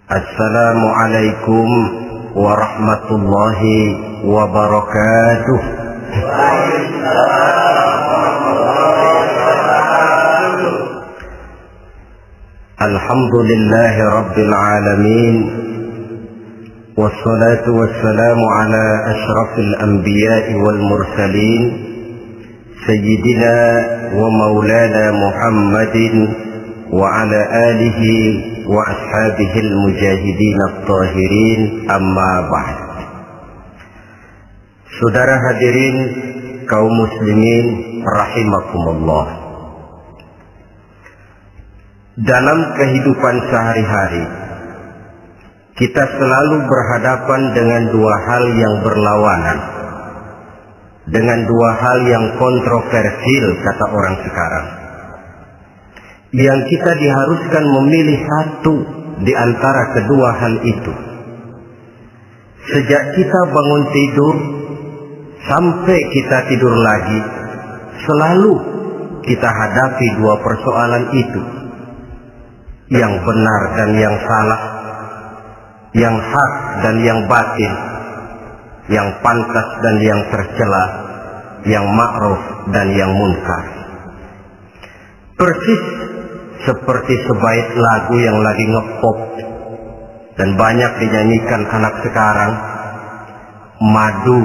Assalamualaikum warahmatullahi wabarakatuh. Alhamdulillahi rabbil alamin, wassalatu wassalamu ala ashrafil anbiya'i wal mursalin, sayyidina wa maulana Muhammadin wa ala alihi wa ashabihil mujahidin at-tahirin, amma ba'd. Saudara hadirin kaum muslimin rahimakumullah. Dalam kehidupan sehari-hari kita selalu berhadapan dengan dua hal yang berlawanan, dengan dua hal yang kontroversial kata orang sekarang, yang kita diharuskan memilih satu di antara kedua hal itu. Sejak kita bangun tidur sampai kita tidur lagi, selalu kita hadapi dua persoalan itu, yang benar dan yang salah, yang hak dan yang batil, yang pantas dan yang tercela, yang ma'ruf dan yang munkar. Persis seperti sebaik lagu yang lagi ngepop dan banyak dinyanyikan anak sekarang, madu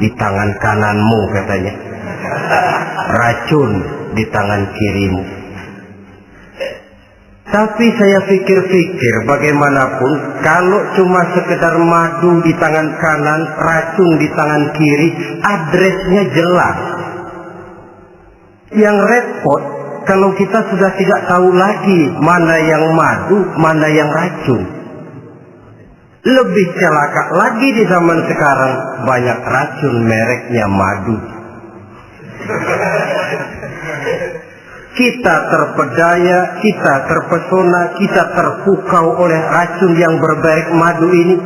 di tangan kananmu katanya, racun di tangan kirimu. Tapi saya pikir-pikir, bagaimanapun kalau cuma sekedar madu di tangan kanan, racun di tangan kiri, adresnya jelas. Yang repot kalau kita sudah tidak tahu lagi mana yang madu, mana yang racun. Lebih celaka lagi di zaman sekarang, banyak racun mereknya madu. Kita terpedaya, kita terpesona, kita terpukau oleh racun yang bermerek madu ini.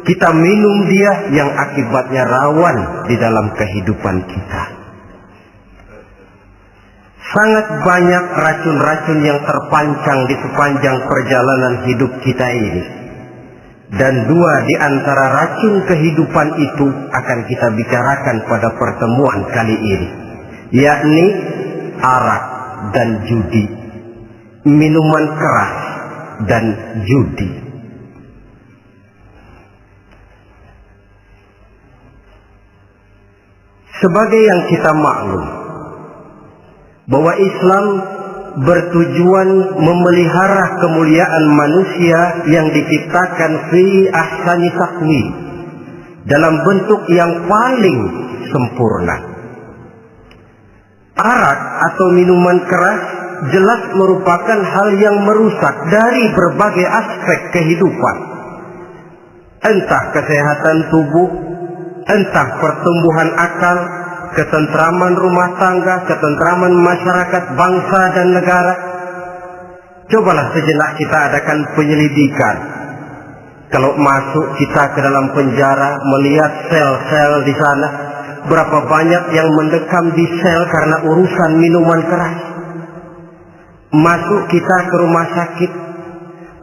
Kita minum dia, yang akibatnya rawan di dalam kehidupan kita. Sangat banyak racun-racun yang terpancang di sepanjang perjalanan hidup kita ini. Dan dua di antara racun kehidupan itu akan kita bicarakan pada pertemuan kali ini, yakni arak dan judi, minuman keras dan judi. Sebagai yang kita maklum bahwa Islam bertujuan memelihara kemuliaan manusia yang diciptakan fi ahsani taqwim, dalam bentuk yang paling sempurna. Arak atau minuman keras jelas merupakan hal yang merusak dari berbagai aspek kehidupan, entah kesehatan tubuh, entah pertumbuhan akal, ketentraman rumah tangga, ketentraman masyarakat, bangsa dan negara. Cobalah sejenak kita adakan penyelidikan. Kalau masuk kita ke dalam penjara, melihat sel-sel di sana, berapa banyak yang mendekam di sel karena urusan minuman keras. Masuk kita ke rumah sakit,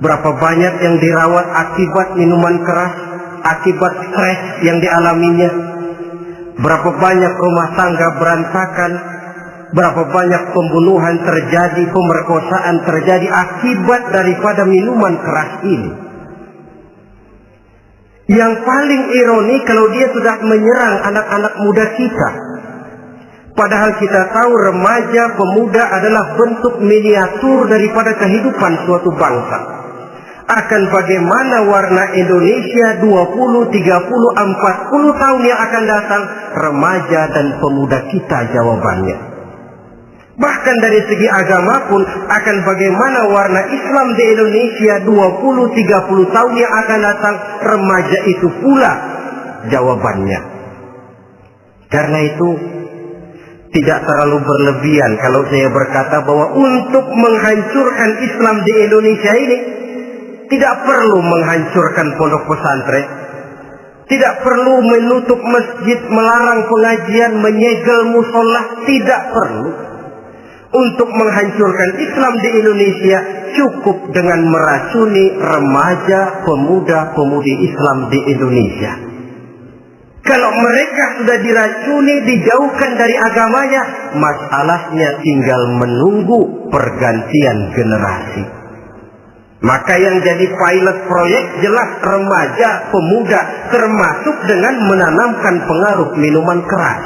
berapa banyak yang dirawat akibat minuman keras, akibat stres yang dialaminya. Berapa banyak rumah tangga berantakan, berapa banyak pembunuhan terjadi, pemerkosaan terjadi akibat daripada minuman keras ini. Yang paling ironi kalau dia sudah menyerang anak-anak muda kita. Padahal kita tahu remaja, pemuda adalah bentuk miniatur daripada kehidupan suatu bangsa. Akan bagaimana warna Indonesia 20, 30, 40 tahun yang akan datang, remaja dan pemuda kita jawabannya. Bahkan dari segi agama pun, akan bagaimana warna Islam di Indonesia 20, 30 tahun yang akan datang, remaja itu pula jawabannya. Karena itu tidak terlalu berlebihan kalau saya berkata bahwa untuk menghancurkan Islam di Indonesia ini tidak perlu menghancurkan pondok pesantren, tidak perlu menutup masjid, melarang pengajian, menyegel musola, tidak perlu. untuk menghancurkan Islam di Indonesia cukup dengan meracuni remaja, pemuda-pemudi Islam di Indonesia. Kalau mereka sudah diracuni, dijauhkan dari agamanya, masalahnya tinggal menunggu pergantian generasi. Maka yang jadi pilot proyek jelas remaja, pemuda, termasuk dengan menanamkan pengaruh minuman keras.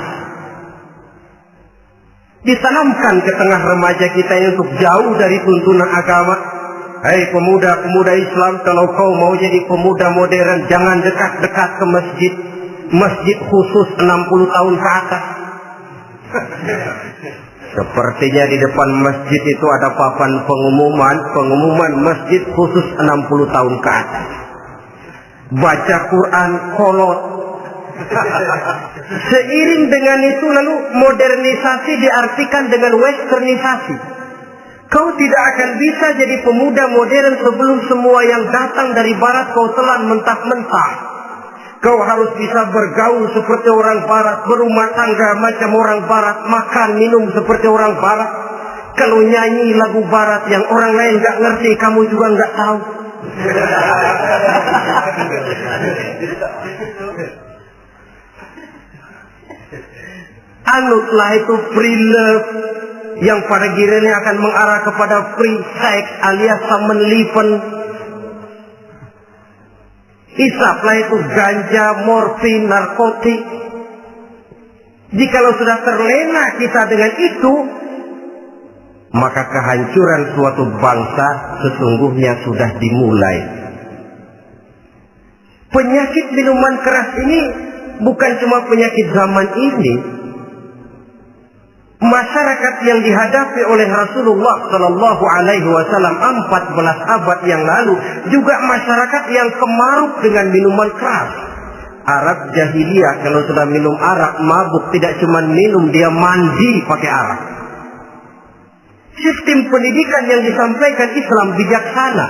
Ditanamkan ke tengah remaja kita ini untuk jauh dari tuntunan agama. Hei pemuda-pemuda Islam, kalau kau mau jadi pemuda modern, jangan dekat-dekat ke masjid. Masjid khusus 60 tahun ke atas. Sepertinya di depan masjid itu ada papan pengumuman masjid khusus 60 tahun ke atas. Baca Quran kolot. Seiring dengan itu lalu modernisasi diartikan dengan westernisasi. Kau tidak akan bisa jadi pemuda modern sebelum semua yang datang dari barat kau telan mentah-mentah. Kau harus bisa bergaul seperti orang barat, berumah tangga macam orang barat, makan minum seperti orang barat. Kalau nyanyi lagu barat yang orang lain nggak ngerti, kamu juga nggak tahu. Anutlah itu free love yang pada gilirannya akan mengarah kepada free sex alias samen-liven. Hisaplah itu ganja, morfin, narkotik. Jikalau sudah terlena kita dengan itu, maka kehancuran suatu bangsa sesungguhnya sudah dimulai. Penyakit minuman keras ini bukan cuma penyakit zaman ini. Masyarakat yang dihadapi oleh Rasulullah Sallallahu Alaihi Wasallam 14 abad yang lalu juga masyarakat yang kemaruk dengan minuman keras. Arab jahiliyah kalau sudah minum arak mabuk, tidak cuma minum, dia mandi pakai arak. Sistem pendidikan yang disampaikan Islam bijaksana.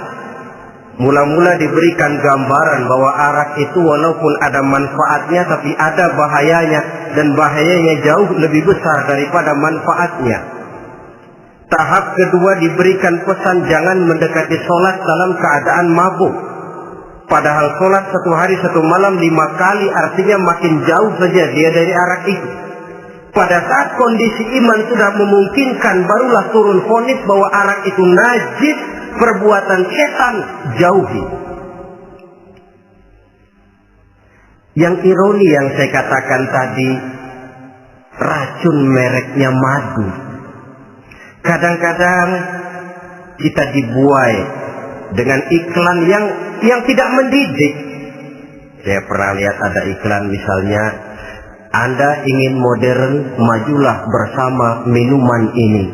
Mula-mula diberikan gambaran bahwa arak itu walaupun ada manfaatnya tapi ada bahayanya, dan bahayanya jauh lebih besar daripada manfaatnya. Tahap kedua diberikan pesan jangan mendekati sholat dalam keadaan mabuk. Padahal sholat 1 hari 1 malam 5 kali, artinya makin jauh saja dia dari arak itu. Pada saat kondisi iman sudah memungkinkan, barulah turun vonis bahwa arak itu najis, perbuatan setan, jauhi. Yang ironi yang saya katakan tadi, racun mereknya madu. Kadang-kadang kita dibuai dengan iklan yang tidak mendidik. Saya pernah lihat ada iklan misalnya, Anda ingin modern, majulah bersama minuman ini.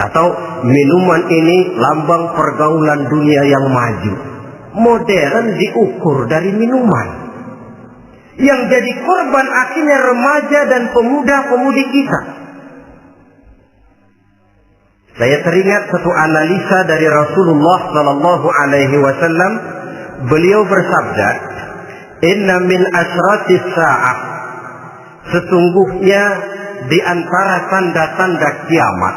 Atau minuman ini lambang pergaulan dunia yang maju. Modern diukur dari minuman. Yang jadi korban akhirnya remaja dan pemuda-pemudi kita. Saya teringat satu analisa dari Rasulullah Sallallahu Alaihi Wasallam. Beliau bersabda, Inna min asratis sa'ah, sesungguhnya di antara tanda-tanda kiamat.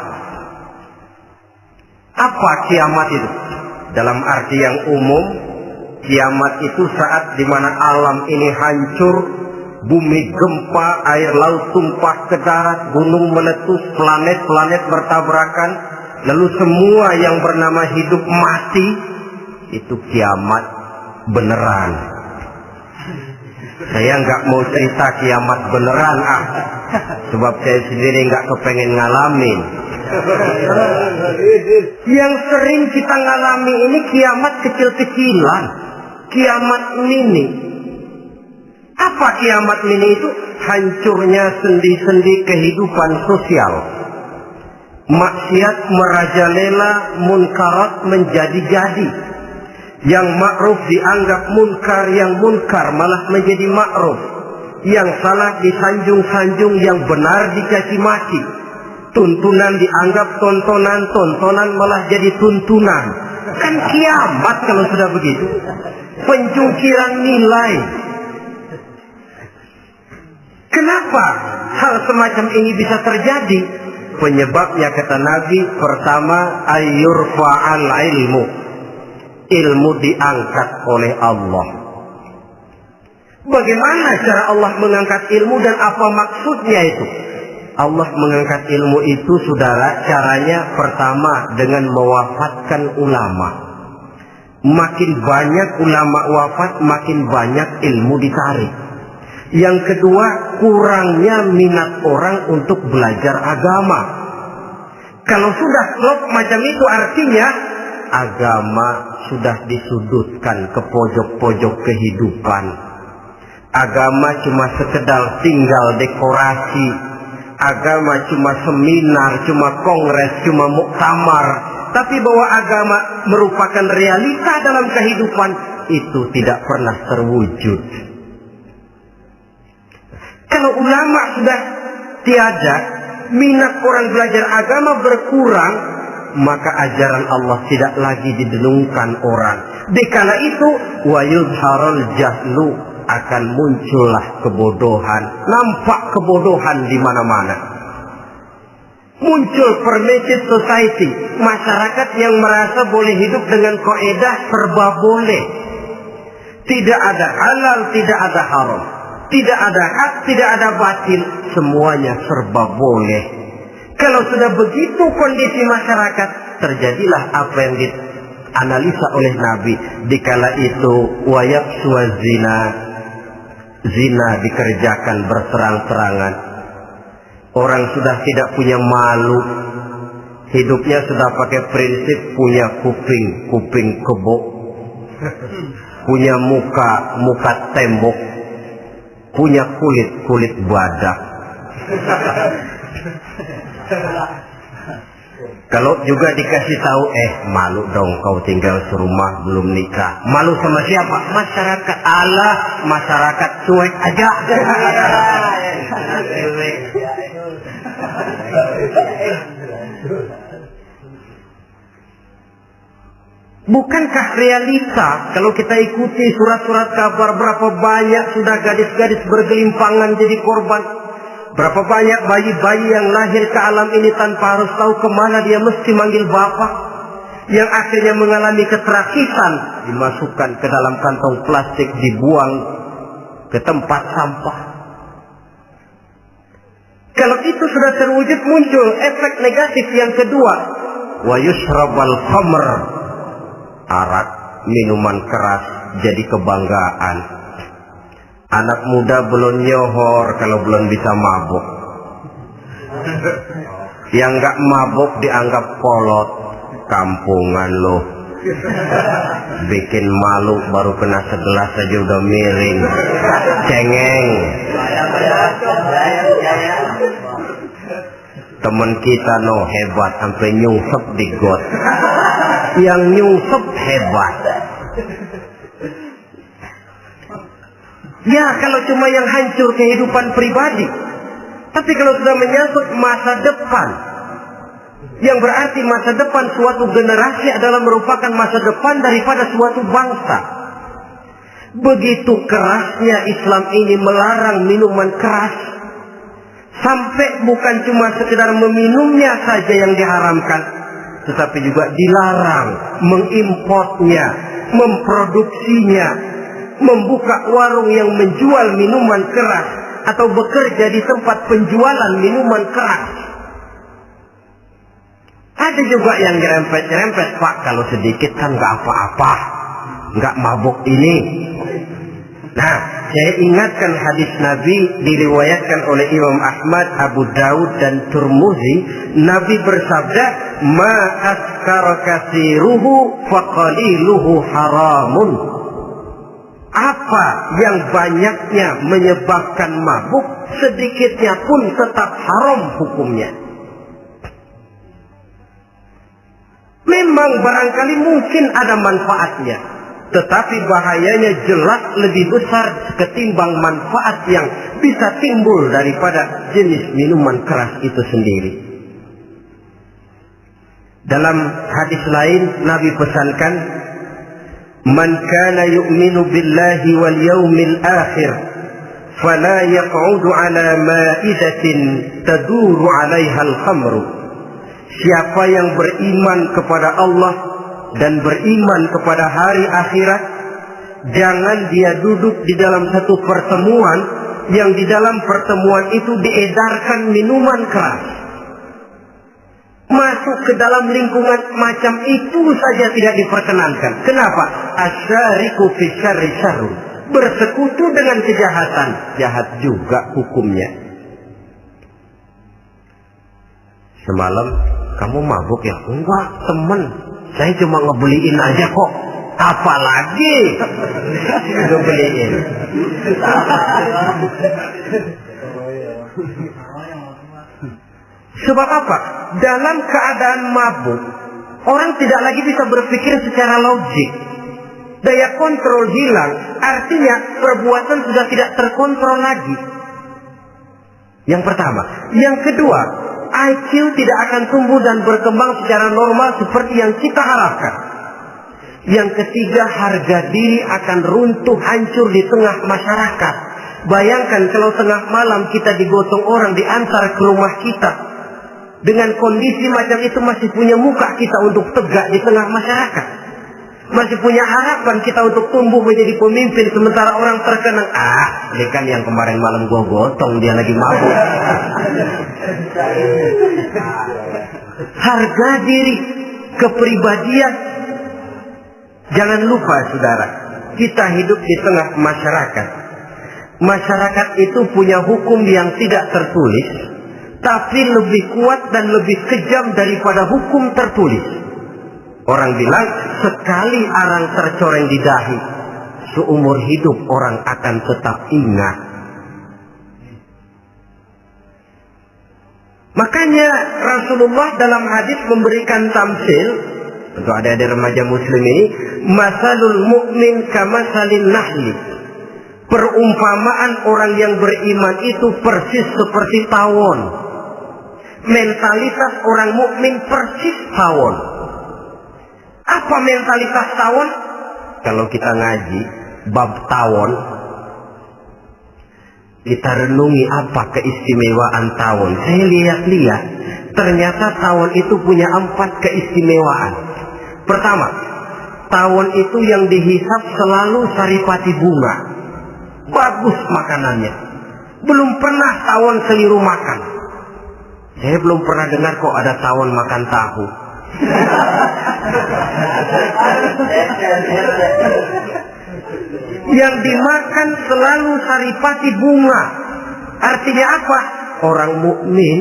Apa kiamat itu? Dalam arti yang umum, kiamat itu saat di mana alam ini hancur, bumi gempa, air laut tumpah ke darat, gunung meletus, planet-planet bertabrakan, lalu semua yang bernama hidup mati. Itu kiamat beneran. Saya nggak mau cerita kiamat beneran, sebab saya sendiri nggak kepengen ngalamin. Yang sering kita ngalami ini kiamat kecil-kecilan, kiamat mini. Apa kiamat mini itu? Hancurnya sendi-sendi kehidupan sosial. Maksiat merajalela, munkarat menjadi-jadi. Yang ma'ruf dianggap munkar, yang munkar malah menjadi ma'ruf. Yang salah disanjung-sanjung, yang benar dicaci maki. Tuntunan dianggap tontonan, tontonan malah jadi tuntunan. Kan kiamat kalau sudah begitu. Pencungkiran nilai. Kenapa hal semacam ini bisa terjadi? Penyebabnya kata Nabi, pertama ayyurfa'al ilmu. Ilmu diangkat oleh Allah. Bagaimana cara Allah mengangkat ilmu dan apa maksudnya itu? Allah mengangkat ilmu itu, saudara, caranya pertama dengan mewafatkan ulama. Makin banyak ulama wafat, makin banyak ilmu ditarik. Yang kedua, kurangnya minat orang untuk belajar agama. Kalau sudah klop macam itu, artinya agama sudah disudutkan ke pojok-pojok kehidupan. Agama cuma sekedar tinggal dekorasi. Agama cuma seminar, cuma kongres, cuma muktamar. Tapi bahwa agama merupakan realita dalam kehidupan, itu tidak pernah terwujud. Kalau ulama sudah tiada, minat orang belajar agama berkurang, maka ajaran Allah tidak lagi didenungkan orang. Dikala itu, wa yuzharul jahlu, akan muncullah kebodohan. Nampak kebodohan di mana-mana. Muncul permissive society, masyarakat yang merasa boleh hidup dengan kaidah serba boleh. Tidak ada halal, tidak ada haram. Tidak ada hak, tidak ada batil, semuanya serba boleh. Kalau sudah begitu kondisi masyarakat, terjadilah apa yang dianalisa oleh Nabi. Dikala itu wayak suazina, zina dikerjakan berterang-terangan. Orang sudah tidak punya malu. Hidupnya sudah pakai prinsip punya kuping kebo. Punya muka tembok. Punya kulit badak. Kalau juga dikasih tahu, malu dong kau tinggal serumah belum nikah. Malu sama siapa? Masyarakat. Allah, masyarakat cuek aja. Bukankah realita kalau kita ikuti surat-surat kabar, berapa banyak sudah gadis-gadis bergelimpangan jadi korban? Berapa banyak bayi-bayi yang lahir ke alam ini tanpa harus tahu kemana dia mesti manggil bapak, yang akhirnya mengalami keterakisan, dimasukkan ke dalam kantong plastik, dibuang ke tempat sampah. Kalau itu sudah terwujud, muncul efek negatif yang kedua, wa yushrabal khamr, arak, minuman keras jadi kebanggaan. Anak muda belum nyohor kalau belum bisa mabuk. Yang nggak mabuk dianggap kolot. Kampungan loh. Bikin malu baru kena segelas aja udah miring. Cengeng. Temen kita hebat sampai nyungsep di got. Yang nyungsep hebat. Ya, kalau cuma yang hancur kehidupan pribadi. Tapi kalau sudah menyangkut masa depan, yang berarti masa depan suatu generasi adalah merupakan masa depan daripada suatu bangsa. Begitu kerasnya Islam ini melarang minuman keras, sampai bukan cuma sekedar meminumnya saja yang diharamkan, tetapi juga dilarang mengimportnya, memproduksinya, membuka warung yang menjual minuman keras atau bekerja di tempat penjualan minuman keras. Ada juga yang nyerempet-nyerempet, Pak, kalau sedikit kan nggak apa-apa, nggak mabuk ini. Nah, saya ingatkan hadis Nabi diriwayatkan oleh Imam Ahmad, Abu Daud dan Tirmidzi. Nabi bersabda, "Ma askara katsiruhu faqaliluhu haramun." Apa yang banyaknya menyebabkan mabuk, sedikitnya pun tetap haram hukumnya. Memang barangkali mungkin ada manfaatnya, tetapi bahayanya jelas lebih besar ketimbang manfaat yang bisa timbul daripada jenis minuman keras itu sendiri. Dalam hadis lain Nabi pesankan, "Man kana yu'minu billahi wal yaumil akhir fala yaq'udu ala ma'idatin taduru 'alaiha al-khamru. Siapa yang beriman kepada Allah dan beriman kepada hari akhirat, jangan dia duduk di dalam satu pertemuan yang di dalam pertemuan itu diedarkan minuman keras. Masuk ke dalam lingkungan macam itu saja tidak diperkenankan. Kenapa? Asyariku fi syarri syarrun. Bersekutu dengan kejahatan, jahat juga hukumnya. Semalam kamu mabuk ya? Enggak, temen. Saya cuma ngebeliin aja kok. Apalagi ngebeliin. Sebab apa? Dalam keadaan mabuk, orang tidak lagi bisa berpikir secara logik. Daya kontrol hilang, artinya perbuatan sudah tidak terkontrol lagi. Yang pertama. Yang kedua, IQ tidak akan tumbuh dan berkembang secara normal seperti yang kita harapkan. Yang ketiga, harga diri akan runtuh hancur di tengah masyarakat. Bayangkan kalau tengah malam kita digotong orang diantar ke rumah kita. Dengan kondisi macam itu masih punya muka kita untuk tegak di tengah masyarakat. Masih punya harapan kita untuk tumbuh menjadi pemimpin sementara orang terkenang. Ini kan yang kemarin malam gua gotong, dia lagi mabuk. Harga diri, kepribadian. Jangan lupa saudara, kita hidup di tengah masyarakat. Masyarakat itu punya hukum yang tidak tertulis, tapi lebih kuat dan lebih kejam daripada hukum tertulis. Orang bilang, sekali arang tercoreng di dahi, seumur hidup orang akan tetap ingat. Makanya Rasulullah dalam hadis memberikan tamsil untuk adik-adik remaja muslim ini, masalul mu'min kamasalin nahli. Perumpamaan orang yang beriman itu persis seperti tawon. Mentalitas orang mukmin persis tawon. Apa mentalitas tawon? Kalau kita ngaji bab tawon, kita renungi apa keistimewaan tawon. Saya lihat-lihat, ternyata tawon itu punya 4 keistimewaan. Pertama, tawon itu yang dihisap selalu saripati bunga. Bagus makanannya. Belum pernah tawon keliru makan. Saya belum pernah dengar kok ada tawon makan tahu. Yang dimakan selalu saripati bunga. Artinya apa? Orang mukmin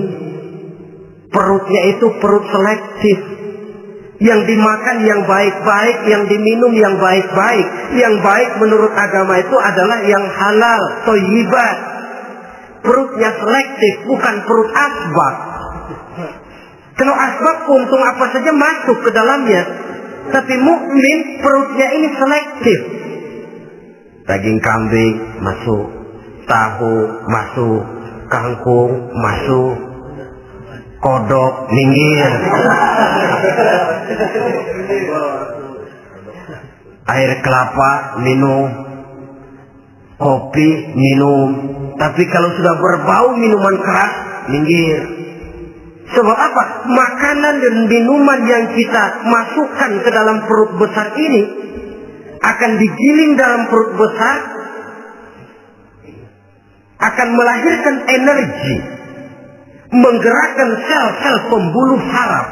perutnya itu perut selektif. Yang dimakan yang baik-baik, yang diminum yang baik-baik. Yang baik menurut agama itu adalah yang halal, thayyibat. Perutnya selektif, bukan perut asbab. Kalau asbab puntung apa saja masuk ke dalamnya. Tapi mukmin perutnya ini selektif. Daging kambing masuk, tahu masuk, kangkung masuk, kodok minggir. Air kelapa minum, kopi minum. Tapi kalau sudah berbau minuman keras, minggir. Sebab apa? Makanan dan minuman yang kita masukkan ke dalam perut besar ini akan digiling dalam perut besar, akan melahirkan energi, menggerakkan sel-sel pembuluh saraf.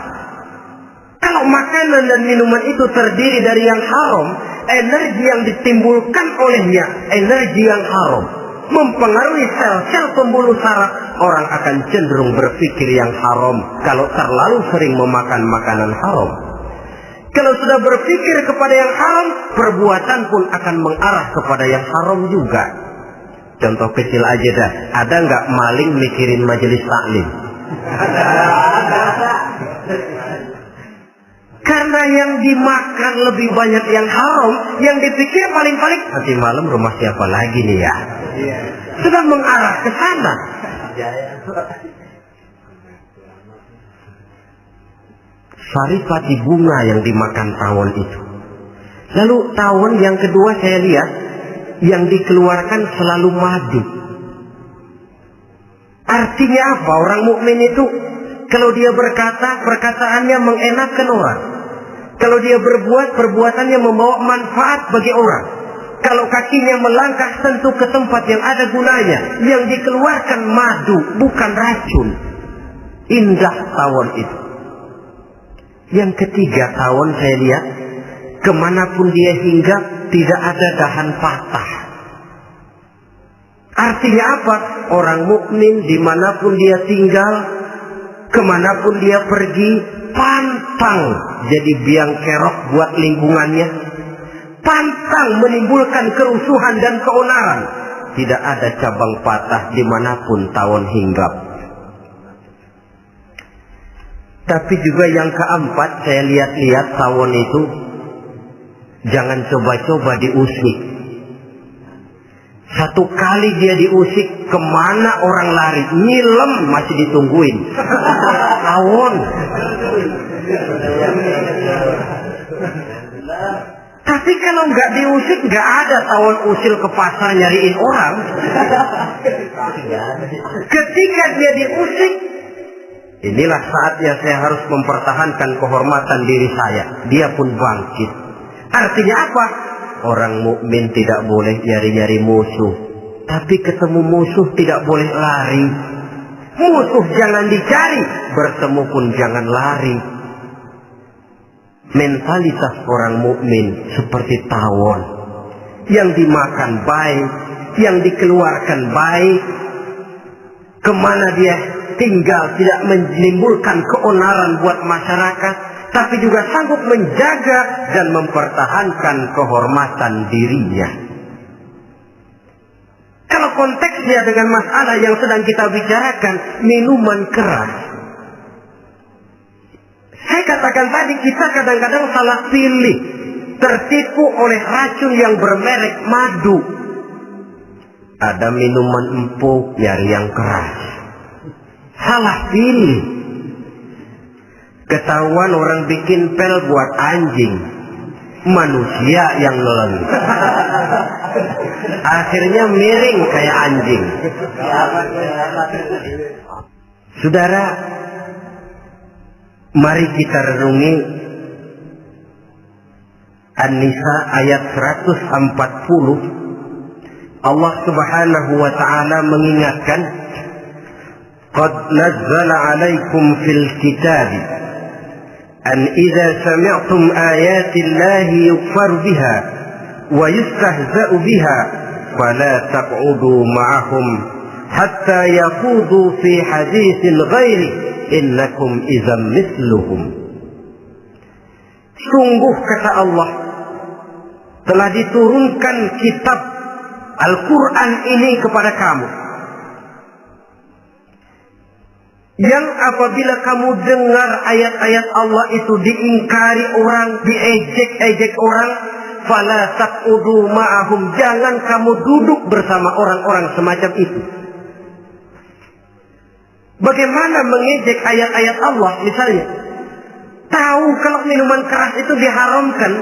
Kalau makanan dan minuman itu terdiri dari yang haram, energi yang ditimbulkan olehnya energi yang haram, mempengaruhi sel-sel pembuluh saraf. Orang akan cenderung berpikir yang haram kalau terlalu sering memakan makanan haram. Kalau sudah berpikir kepada yang haram, perbuatan pun akan mengarah kepada yang haram juga. Contoh kecil aja dah, ada nggak maling mikirin majelis taklim? Karena yang dimakan lebih banyak yang haram, yang dipikir paling-paling nanti malam rumah siapa lagi nih ya? Sudah mengarah ke sana. Saripati bunga yang dimakan tawon itu. Lalu tawon yang kedua saya lihat yang dikeluarkan selalu madu. Artinya apa orang mukmin itu? Kalau dia berkata, perkataannya mengenakan orang. Kalau dia berbuat, perbuatannya membawa manfaat bagi orang. Kalau kakinya melangkah tentu ke tempat yang ada gunanya, yang dikeluarkan madu, bukan racun. Indah tawon itu. Yang ketiga, tawon saya lihat, kemanapun dia hinggap, tidak ada dahan patah. Artinya apa? Orang mukmin dimanapun dia tinggal, kemanapun dia pergi, pantang jadi biang kerok buat lingkungannya, pantang menimbulkan kerusuhan dan keonaran. Tidak ada cabang patah dimanapun tawon hinggap. Tapi juga yang keempat, saya lihat-lihat tawon itu jangan coba-coba diusik. Satu kali dia diusik, kemana orang lari, nyilem masih ditungguin. Tawon. Tapi kalau nggak diusik, nggak ada tawon usil ke pasar nyariin orang. Ketika dia diusik, inilah saatnya saya harus mempertahankan kehormatan diri saya. Dia pun bangkit. Artinya apa? Orang mukmin tidak boleh nyari-nyari musuh. Tapi ketemu musuh tidak boleh lari. Musuh jangan dicari, bertemu pun jangan lari. Mentalitas orang mukmin seperti tawon. Yang dimakan baik, yang dikeluarkan baik. Kemana dia tinggal tidak menimbulkan keonaran buat masyarakat, tapi juga sanggup menjaga dan mempertahankan kehormatan dirinya. Kalau konteksnya dengan masalah yang sedang kita bicarakan, minuman keras. Saya katakan tadi, kita kadang-kadang salah pilih, tertipu oleh racun yang bermerek madu. Ada minuman empuk, nyari yang keras. Salah pilih. Ketahuan orang bikin pel buat anjing, manusia yang nelen. Akhirnya miring kayak anjing. Saudara, mari kita renungi An-Nisa ayat 140. Allah Subhanahu wa ta'ala mengingatkan, "Qad nazzala 'alaikum fil kitabi an idza sami'tum ayati Allahi yukfaru biha wa yustahza'u biha fala taq'udu ma'ahum hatta yaqudu fi haditsin ghairi innakum idzam mithluhum." Sungguh kata Allah, telah diturunkan kitab Al-Quran ini kepada kamu, yang apabila kamu dengar ayat-ayat Allah itu diingkari orang, diejek-ejek orang, fala taqudu ma'ahum, jangan kamu duduk bersama orang-orang semacam itu. Bagaimana mengejek ayat-ayat Allah? Misalnya, tahu kalau minuman keras itu diharamkan,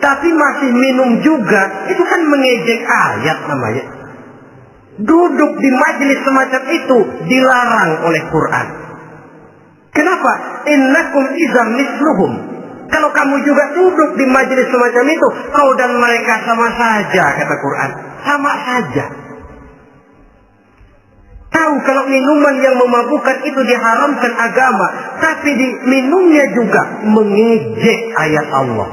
tapi masih minum juga, itu kan mengejek ayat namanya. Duduk di majelis semacam itu dilarang oleh Quran. Kenapa? Innakum idzam mithluhum. Kalau kamu juga duduk di majelis semacam itu, kau dan mereka sama saja, kata Quran. Sama saja. Tahu kalau minuman yang memabukkan itu diharamkan agama, tapi minumnya juga mengejek ayat Allah.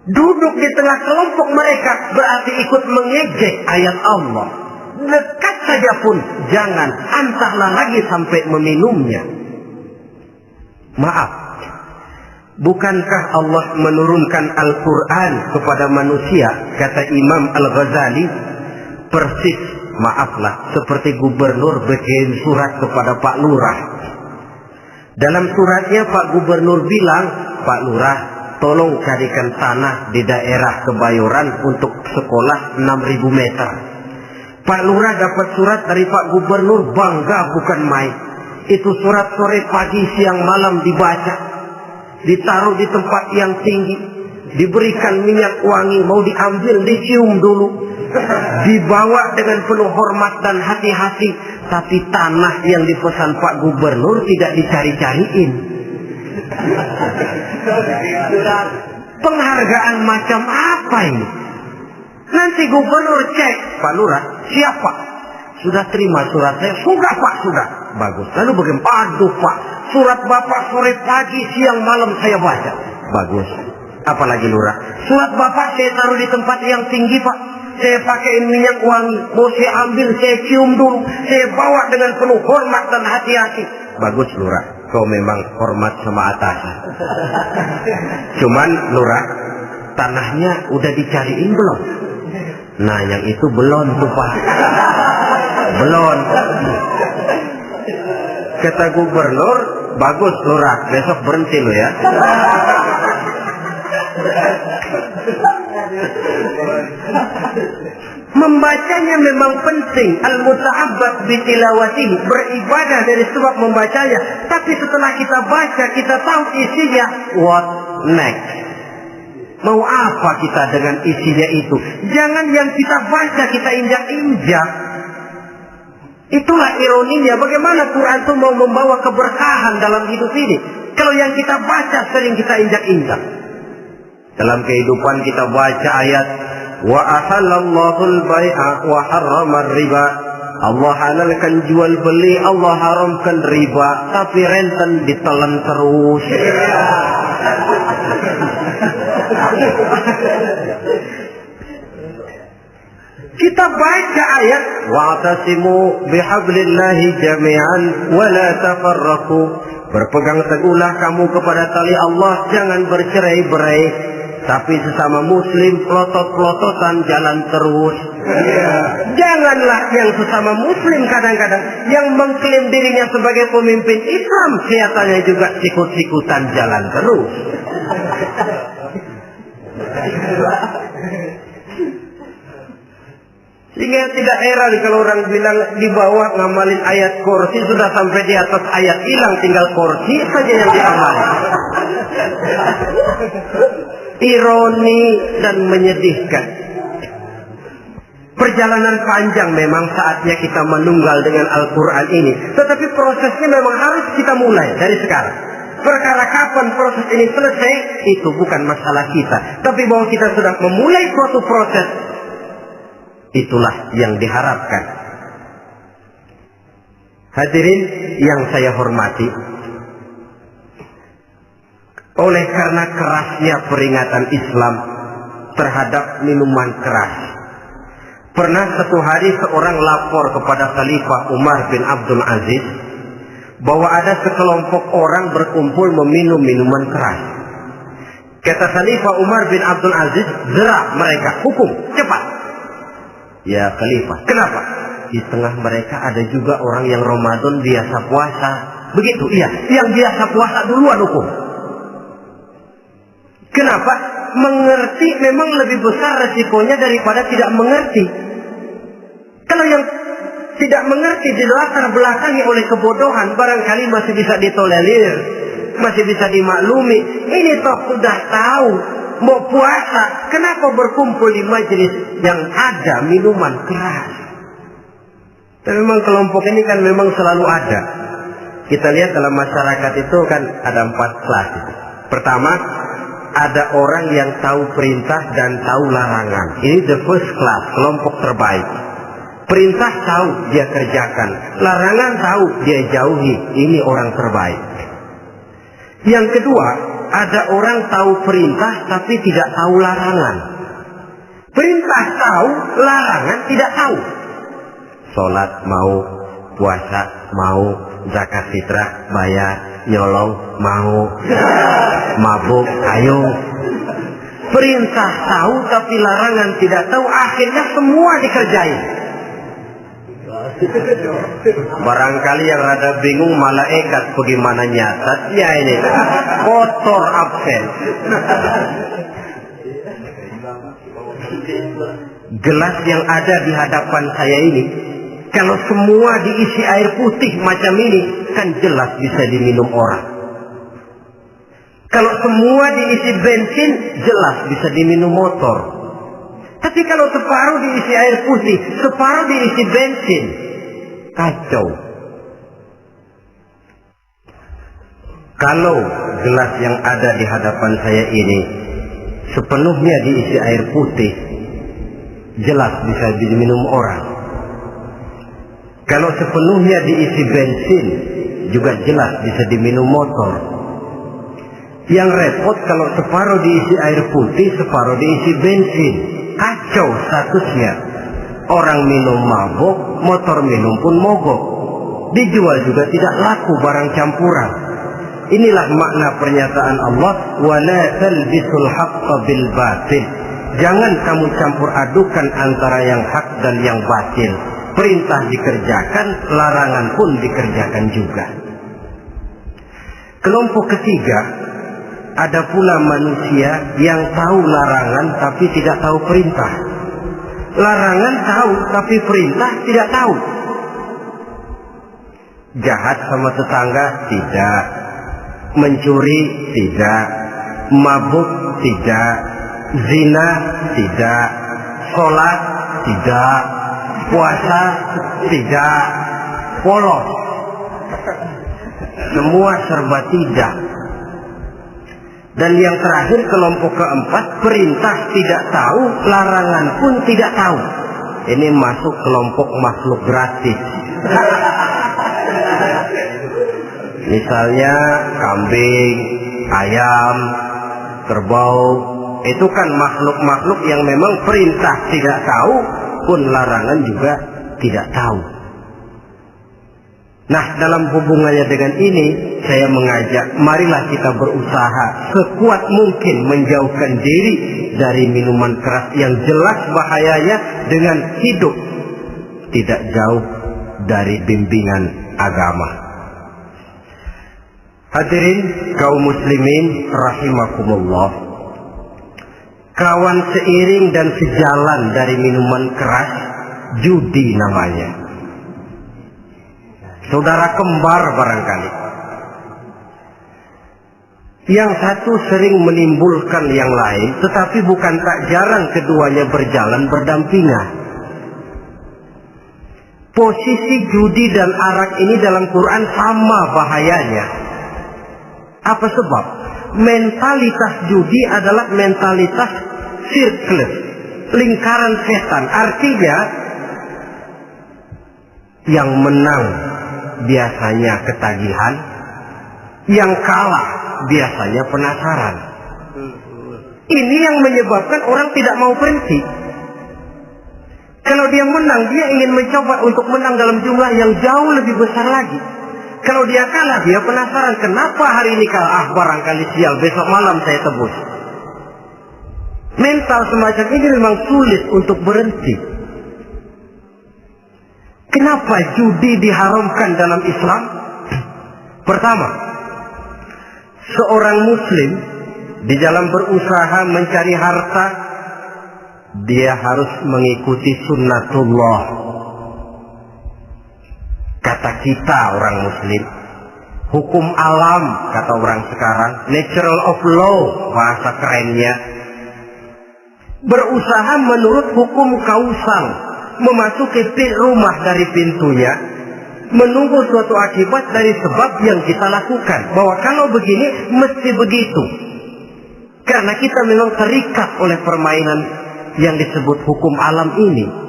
Duduk di tengah kelompok mereka berarti ikut mengejek ayat Allah. Dekat saja pun jangan, entahlah lagi sampai meminumnya. Maaf, bukankah Allah menurunkan Al-Quran kepada manusia, kata Imam Al-Ghazali, persis, maaflah, seperti gubernur bikin surat kepada Pak Lurah. Dalam suratnya Pak Gubernur bilang, Pak Lurah, tolong carikan tanah di daerah Kebayoran untuk sekolah 6.000 meter. Pak Lurah dapat surat dari Pak Gubernur, bangga bukan main. Itu surat sore, pagi, siang, malam dibaca. Ditaruh di tempat yang tinggi. Diberikan minyak wangi, mau diambil, dicium dulu. Dibawa dengan penuh hormat dan hati-hati. Tapi tanah yang dipesan Pak Gubernur tidak dicari-cariin. Penghargaan macam apa ini? Nanti Gubernur cek, Pak Lurah, siapa? Sudah terima surat saya? Sudah Pak, sudah. Bagus. Lalu bagaimana? Aduh Pak, surat Bapak sore pagi siang malam saya baca. Bagus. Apalagi Lurah? Surat Bapak saya taruh di tempat yang tinggi Pak. Saya pakaiin minyak wangi. Mau saya ambil, saya cium dulu. Saya bawa dengan penuh hormat dan hati-hati. Bagus Lurah, kau memang hormat sama atasan. Cuman Lurah, tanahnya udah dicariin belum? Nah yang itu belum tuh Pak. Belum. Kata Gubernur, bagus Lurah, besok berhenti lo ya. Membacanya memang penting. Al-muta'abbad bitilawatihi, beribadah dari sebab membacanya. Tapi setelah kita baca, kita tahu isinya. What next? Mau apa kita dengan isinya itu? Jangan yang kita baca kita injak-injak. Itulah ironinya. Bagaimana Quran itu mau membawa keberkahan dalam hidup ini, kalau yang kita baca sering kita injak-injak. Dalam kehidupan kita baca ayat wa ahallallahu al-bai'a wa harrama riba. Allah halalkan jual beli, Allah haramkan riba, tapi renten ditelan terus. Kita baca ayat wa'tasimu bihablillahi jami'an wa la tafarraqu. Berpegang teguhlah kamu kepada tali Allah, jangan bercerai-berai. Tapi sesama muslim pelotot-pelototan jalan terus. Janganlah yang sesama muslim kadang-kadang yang mengklaim dirinya sebagai pemimpin Islam kelihatannya juga sikut-sikutan jalan terus. Sehingga tidak heran kalau orang bilang di bawah ngamalin ayat kursi, sudah sampai di atas ayat hilang, tinggal kursi saja yang diamalin. Ironi dan menyedihkan. Perjalanan panjang memang saatnya kita menunggal dengan Al-Quran ini. Tetapi prosesnya memang harus kita mulai dari sekarang. Perkara kapan proses ini selesai, itu bukan masalah kita. Tapi bahwa kita sudah memulai suatu proses, itulah yang diharapkan. Hadirin yang saya hormati, oleh karena kerasnya peringatan Islam terhadap minuman keras, pernah satu hari seorang lapor kepada Khalifah Umar bin Abdul Aziz bahwa ada sekelompok orang berkumpul meminum minuman keras. Kata Khalifah Umar bin Abdul Aziz, zerah mereka, hukum, cepat. Ya Khalifah, kenapa? Di tengah mereka ada juga orang yang Ramadan biasa puasa. Begitu, iya, yang biasa puasa duluan hukum. Kenapa? Mengerti memang lebih besar resikonya daripada tidak mengerti. Kalau yang tidak mengerti dilatar belakangi oleh kebodohan, barangkali masih bisa ditolerir, masih bisa dimaklumi. Ini toh sudah tahu mau puasa, kenapa berkumpul di majelis yang ada minuman keras? Tapi memang kelompok ini kan memang selalu ada. Kita lihat dalam masyarakat itu kan ada 4 kelas. Pertama, ada orang yang tahu perintah dan tahu larangan. Ini the first class, kelompok terbaik. Perintah tahu dia kerjakan, larangan tahu dia jauhi. Ini orang terbaik. Yang kedua, ada orang tahu perintah tapi tidak tahu larangan. Perintah tahu, larangan tidak tahu. Sholat mau, puasa mau, zakat fitrah bayar, nyolong mau, mabuk ayo. Perintah tahu tapi larangan tidak tahu, akhirnya semua dikerjain. Barangkali yang rada bingung malaikat bagaimana nyatatnya ini, kotor absen. Gelas yang ada di hadapan saya ini, kalau semua diisi air putih macam ini, kan jelas bisa diminum orang. Kalau semua diisi bensin, jelas bisa diminum motor. Tapi kalau separuh diisi air putih, separuh diisi bensin, kacau. Kalau gelas yang ada di hadapan saya ini sepenuhnya diisi air putih, jelas bisa diminum orang. Kalau sepenuhnya diisi bensin, juga jelas bisa diminum motor. Yang repot kalau separuh diisi air putih, separuh diisi bensin. Kacau statusnya. Orang minum mabok, motor minum pun mogok. Dijual juga tidak laku barang campuran. Inilah makna pernyataan Allah, wala talbisul haqqa bil batil. Jangan kamu campur adukan antara yang hak dan yang batil. Perintah dikerjakan, larangan pun dikerjakan juga. Kelompok ketiga, ada pula manusia yang tahu larangan tapi tidak tahu perintah. Larangan tahu tapi perintah tidak tahu. Jahat sama tetangga tidak, mencuri tidak, mabuk tidak, zina tidak, sholat tidak, puasa tidak, polos, semua serba tidak. Dan yang terakhir, kelompok keempat, perintah tidak tahu, larangan pun tidak tahu. Ini masuk kelompok makhluk gratis. Misalnya kambing, ayam, kerbau, itu kan makhluk-makhluk yang memang perintah tidak tahu, pun larangan juga tidak tahu. Nah, dalam hubungannya dengan ini, saya mengajak, marilah kita berusaha sekuat mungkin menjauhkan diri dari minuman keras yang jelas bahayanya dengan hidup tidak jauh dari bimbingan agama. Hadirin kaum muslimin rahimakumullah. Kawan seiring dan sejalan dari minuman keras, judi namanya. Saudara kembar barangkali. Yang satu sering menimbulkan yang lain, tetapi bukan tak jarang keduanya berjalan berdampingan. Posisi judi dan arak ini dalam Quran sama bahayanya. Apa sebab? Mentalitas judi adalah mentalitas sirkel, lingkaran setan. Artinya yang menang biasanya ketagihan, yang kalah biasanya penasaran. Ini yang menyebabkan orang tidak mau berhenti. Kalau dia menang, dia ingin mencoba untuk menang dalam jumlah yang jauh lebih besar lagi. Kalau dia kalah, dia penasaran, kenapa hari ini kalah? Barangkali sial, besok malam saya tebus. Mental semacam ini memang sulit untuk berhenti. Kenapa judi diharamkan dalam Islam? Pertama, seorang muslim di dalam berusaha mencari harta, dia harus mengikuti sunnatullah. Kata kita orang muslim, hukum alam kata orang sekarang, natural of law bahasa kerennya. Berusaha menurut hukum kausal, memasuki rumah dari pintunya, menunggu suatu akibat dari sebab yang kita lakukan. Bahwa kalau begini mesti begitu. Karena kita memang terikat oleh permainan yang disebut hukum alam ini.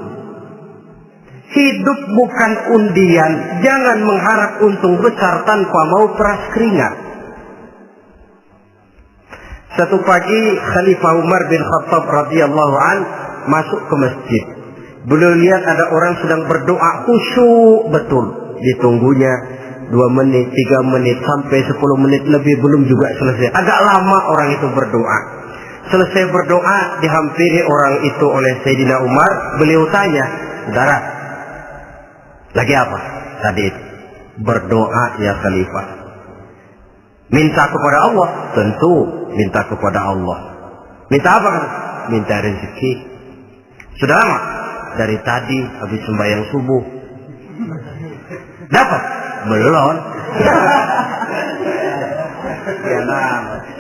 Hidup bukan undian, jangan mengharap untung besar tanpa mau peras keringat. Satu pagi Khalifah Umar bin Khattab radhiyallahu an masuk ke masjid. Beliau lihat ada orang sedang berdoa khusyuk betul. Ditunggunya 2 menit, 3 menit, sampai 10 menit lebih belum juga selesai. Agak lama orang itu berdoa. Selesai berdoa, dihampiri orang itu oleh Sayyidina Umar. Beliau tanya, saudara, lagi apa tadi itu? Berdoa ya Khalifah. Minta kepada Allah? Tentu minta kepada Allah. Minta apa? Minta rezeki. Sudah lama? Dari tadi habis sembahyang subuh. Dapat? Belum.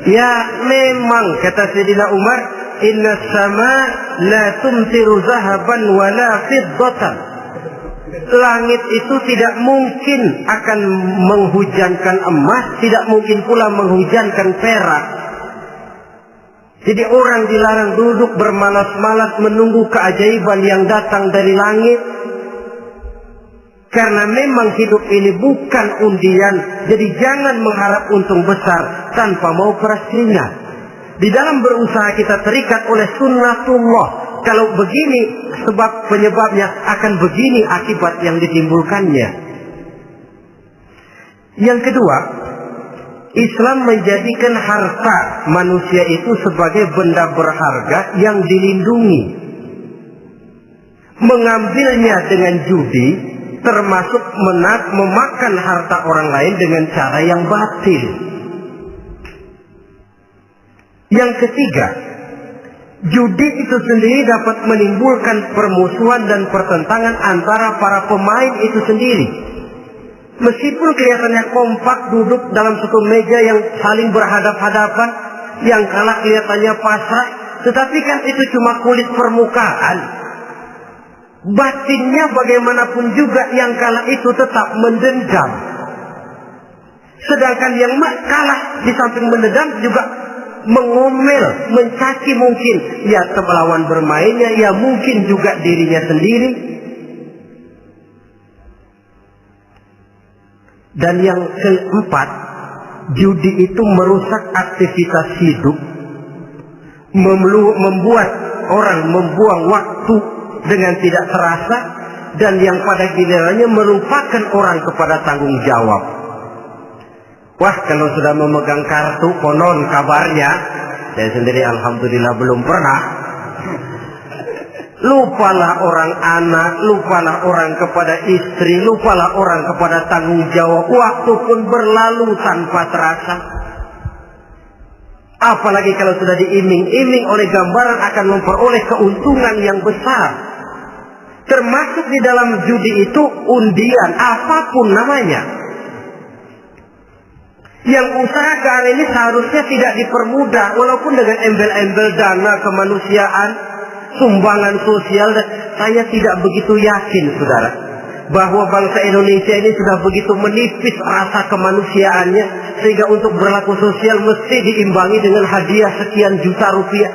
Ya memang kata Sayyidina Umar, inna sama la tumtiru zahaban wala fiddatan. Langit itu tidak mungkin akan menghujankan emas, tidak mungkin pula menghujankan perak. Jadi orang dilarang duduk bermalas-malas menunggu keajaiban yang datang dari langit. Karena memang hidup ini bukan undian. Jadi jangan mengharap untung besar tanpa mau keras keringat. Di dalam berusaha kita terikat oleh sunnatullah. Kalau begini sebab penyebabnya, akan begini akibat yang ditimbulkannya. Yang kedua, Islam menjadikan harta manusia itu sebagai benda berharga yang dilindungi. Mengambilnya dengan judi termasuk memakan harta orang lain dengan cara yang batil. Yang ketiga, judi itu sendiri dapat menimbulkan permusuhan dan pertentangan antara para pemain itu sendiri. Meskipun kelihatannya kompak duduk dalam satu meja yang saling berhadap-hadapan, yang kalah kelihatannya pasrah, tetapi kan itu cuma kulit permukaan. Batinnya bagaimanapun juga yang kalah itu tetap mendendam. Sedangkan yang kalah di samping mendendam juga mengomel, mencaci mungkin ya lawan bermainnya, ya mungkin juga dirinya sendiri. Dan yang keempat, judi itu merusak aktivitas hidup, membuat orang membuang waktu dengan tidak terasa, dan yang pada gilirannya melupakan orang kepada tanggung jawab. Wah, kalau sudah memegang kartu, konon kabarnya, saya sendiri alhamdulillah belum pernah, lupalah orang anak, lupalah orang kepada istri, lupalah orang kepada tanggung jawab. Waktu pun berlalu tanpa terasa. Apalagi kalau sudah diiming-iming oleh gambaran akan memperoleh keuntungan yang besar. Termasuk di dalam judi itu undian, apapun namanya. Yang usaha ke arah ini seharusnya tidak dipermudah, walaupun dengan embel-embel dana kemanusiaan, sumbangan sosial. Saya tidak begitu yakin, saudara, bahwa bangsa Indonesia ini sudah begitu menipis rasa kemanusiaannya, sehingga untuk berlaku sosial mesti diimbangi dengan hadiah sekian juta rupiah.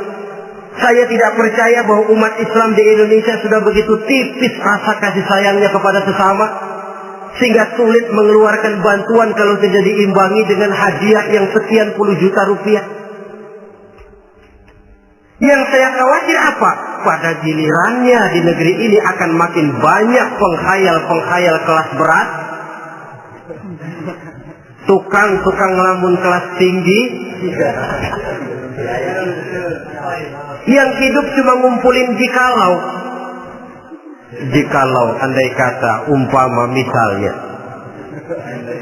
Saya tidak percaya bahwa umat Islam di Indonesia sudah begitu tipis rasa kasih sayangnya kepada sesama, sehingga sulit mengeluarkan bantuan kalau tidak diimbangi dengan hadiah yang sekian puluh juta rupiah. Yang saya khawatir apa? Pada gilirannya di negeri ini akan makin banyak penghayal-penghayal kelas berat, tukang-tukang ngelamun kelas tinggi, yang hidup cuma ngumpulin jikalau andai kata umpama misalnya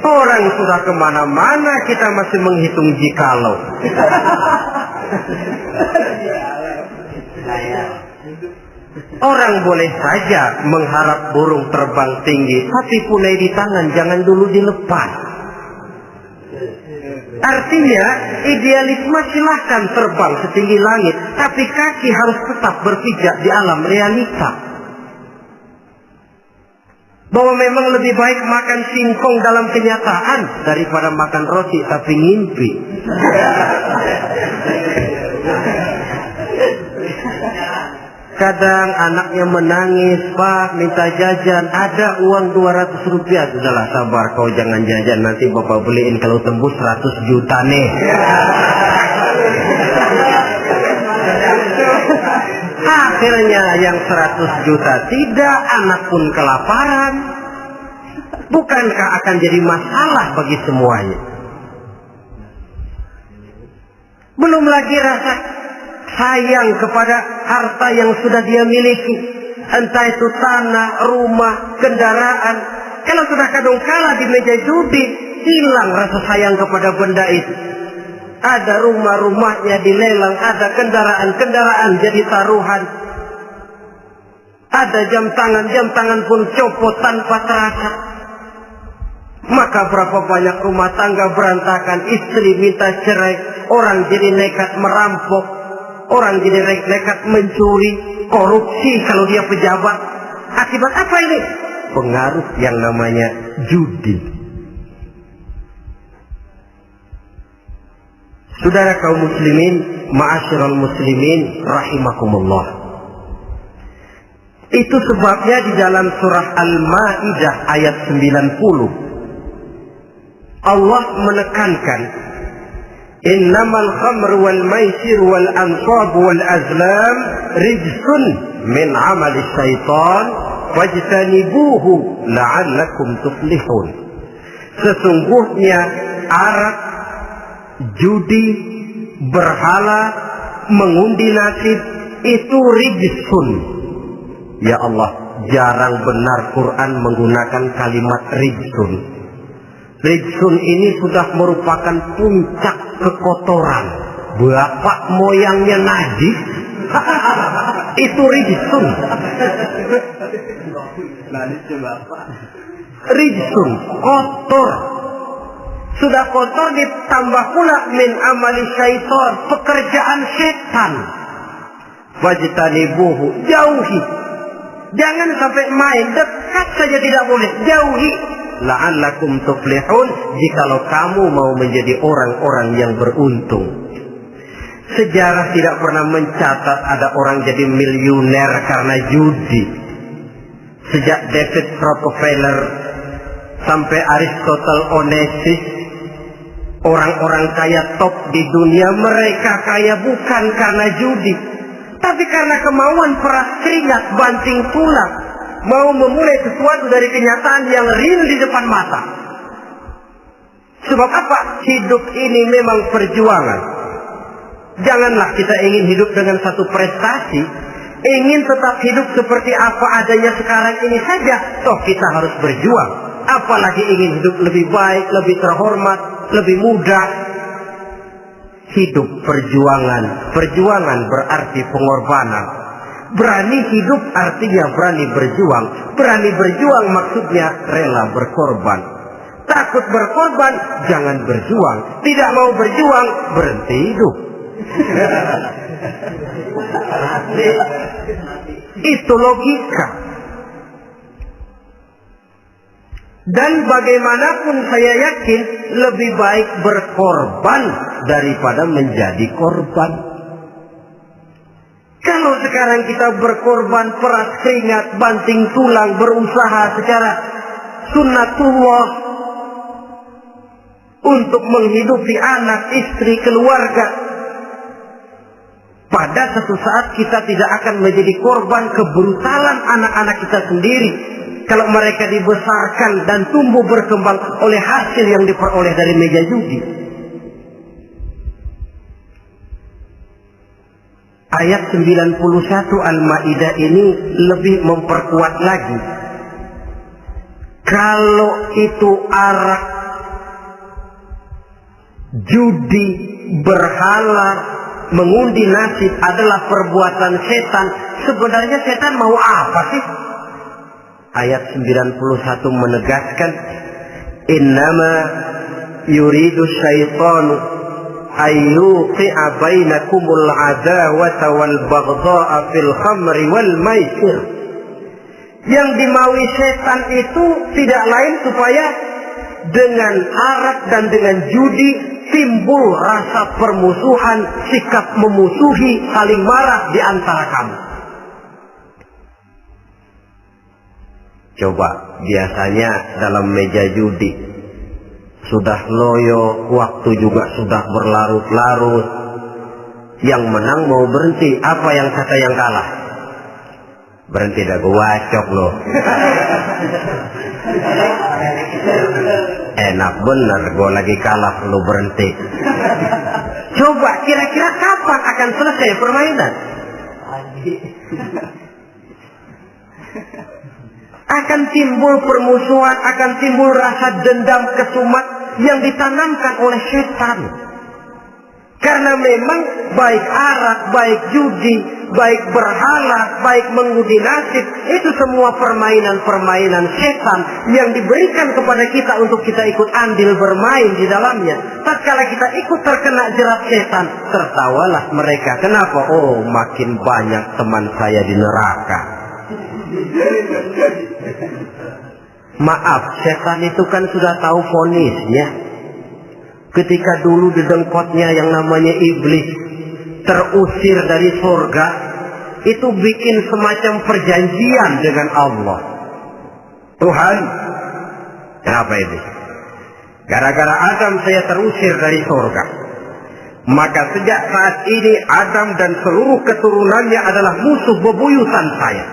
orang sudah kemana-mana kita masih menghitung jikalau. Orang boleh saja mengharap burung terbang tinggi, tapi punai di tangan jangan dulu dilepas. Artinya idealisme silahkan terbang setinggi langit, tapi kaki harus tetap berpijak di alam realita. Bahwa memang lebih baik makan singkong dalam kenyataan daripada makan roti tapi ngimpi. Kadang anaknya menangis, Pak minta jajan, ada uang 200 rupiah. Sudahlah sabar, kau jangan jajan, nanti bapak beliin kalau tembus 100 juta nih. Akhirnya yang 100 juta tidak, anak pun kelaparan. Bukankah akan jadi masalah bagi semuanya? Belum lagi rasa sayang kepada harta yang sudah dia miliki, entah itu tanah, rumah, kendaraan. Kalau sudah kadung kalah di meja judi, hilang rasa sayang kepada benda itu. Ada rumah-rumahnya dilelang, ada kendaraan-kendaraan jadi taruhan, ada jam tangan pun copot tanpa terasa. Maka berapa banyak rumah tangga berantakan, istri minta cerai, orang jadi nekat merampok, orang jadi nekat mencuri, korupsi kalau dia pejabat. Akibat apa ini? pengaruh yang namanya judi. Saudara kaum muslimin, ma'asyiral muslimin rahimakumullah. Itu sebabnya di dalam surah Al-Maidah ayat 90 Allah menekankan, innamal khamru wal maisir wal ansab wal azlam rijsun min amali syaitan fajtanibuhu la'allakum tuflihun. Sesungguhnya arak, judi, berhala, mengundi nasib itu rijsun. Ya Allah, jarang benar Quran menggunakan kalimat rijsun. Rijsun ini sudah merupakan puncak kekotoran. Bapak moyangnya najis, itu rijsun. Rijsun, kotor. Sudah kotor ditambah pula min amali syaitan, pekerjaan setan. Wajtanibuhu, jauhi. Jangan sampai main, dekat saja tidak boleh, jauhi. La'allakum tuflihun, jikalau kamu mau menjadi orang-orang yang beruntung. Sejarah tidak pernah mencatat ada orang jadi miliuner karena judi. Sejak David Rockefeller sampai Aristotle Onassis, orang-orang kaya top di dunia, mereka kaya bukan karena judi, tapi karena kemauan peras keringat banting tulang, mau memulai sesuatu dari kenyataan yang real di depan mata. Sebab apa? Hidup ini memang perjuangan. Janganlah kita ingin hidup dengan satu prestasi, ingin tetap hidup seperti apa adanya sekarang ini saja, toh kita harus berjuang. Apalagi ingin hidup lebih baik, lebih terhormat, lebih mudah. Hidup perjuangan. Perjuangan berarti pengorbanan. Berani hidup artinya berani berjuang. Berani berjuang maksudnya rela berkorban. Takut berkorban, jangan berjuang. Tidak mau berjuang, berhenti hidup. Itu logika. Dan bagaimanapun saya yakin lebih baik berkorban daripada menjadi korban. Kalau sekarang kita berkorban, peras keringat, banting tulang, berusaha secara sunnatullah untuk menghidupi anak, istri, keluarga, pada satu saat kita tidak akan menjadi korban kebrutalan anak-anak kita sendiri. Kalau mereka dibesarkan dan tumbuh berkembang oleh hasil yang diperoleh dari meja judi. Ayat 91 Al-Maidah ini lebih memperkuat lagi. Kalau itu arak, judi, berhala, mengundi nasib adalah perbuatan setan, sebenarnya setan mau apa sih? Ayat 91 menegaskan, innama yuridu syaitanu ayyuqi'a bainakumul adawata wal baghdha'a fil khamri wal maisir. Yang dimaui setan itu tidak lain supaya dengan arak dan dengan judi timbul rasa permusuhan, sikap memusuhi, saling marah di antara kamu. Coba, biasanya dalam meja judi sudah loyo, waktu juga sudah berlarut-larut. Yang menang mau berhenti, apa yang kata yang kalah? Berhenti dah, gua wacok loh. Enak bener, gua lagi kalah, lu berhenti. Coba, kira-kira kapan akan selesai permainan? Akan timbul permusuhan, akan timbul rasa dendam, kesumat yang ditanamkan oleh setan. Karena memang baik arak, baik judi, baik berhala, baik mengundi nasib, itu semua permainan-permainan setan yang diberikan kepada kita untuk kita ikut andil bermain di dalamnya. Tatkala kita ikut terkena jerat setan, tertawalah mereka. Kenapa? Oh, makin banyak teman saya di neraka. Maaf, setan itu kan sudah tahu vonisnya. Ketika dulu di dengkotnya yang namanya iblis terusir dari surga, itu bikin semacam perjanjian dengan Allah. Tuhan, kenapa ini? Gara-gara Adam saya terusir dari surga. Maka sejak saat ini Adam dan seluruh keturunannya adalah musuh bebuyutan saya.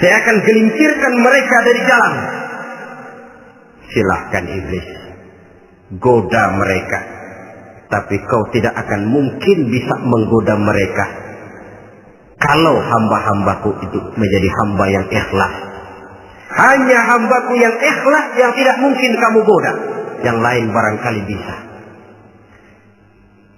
Saya akan gelincirkan mereka dari jalan. Silahkan iblis, goda mereka. Tapi kau tidak akan mungkin bisa menggoda mereka kalau hamba-hambaku itu menjadi hamba yang ikhlas. Hanya hambaku yang ikhlas yang tidak mungkin kamu goda. Yang lain barangkali bisa.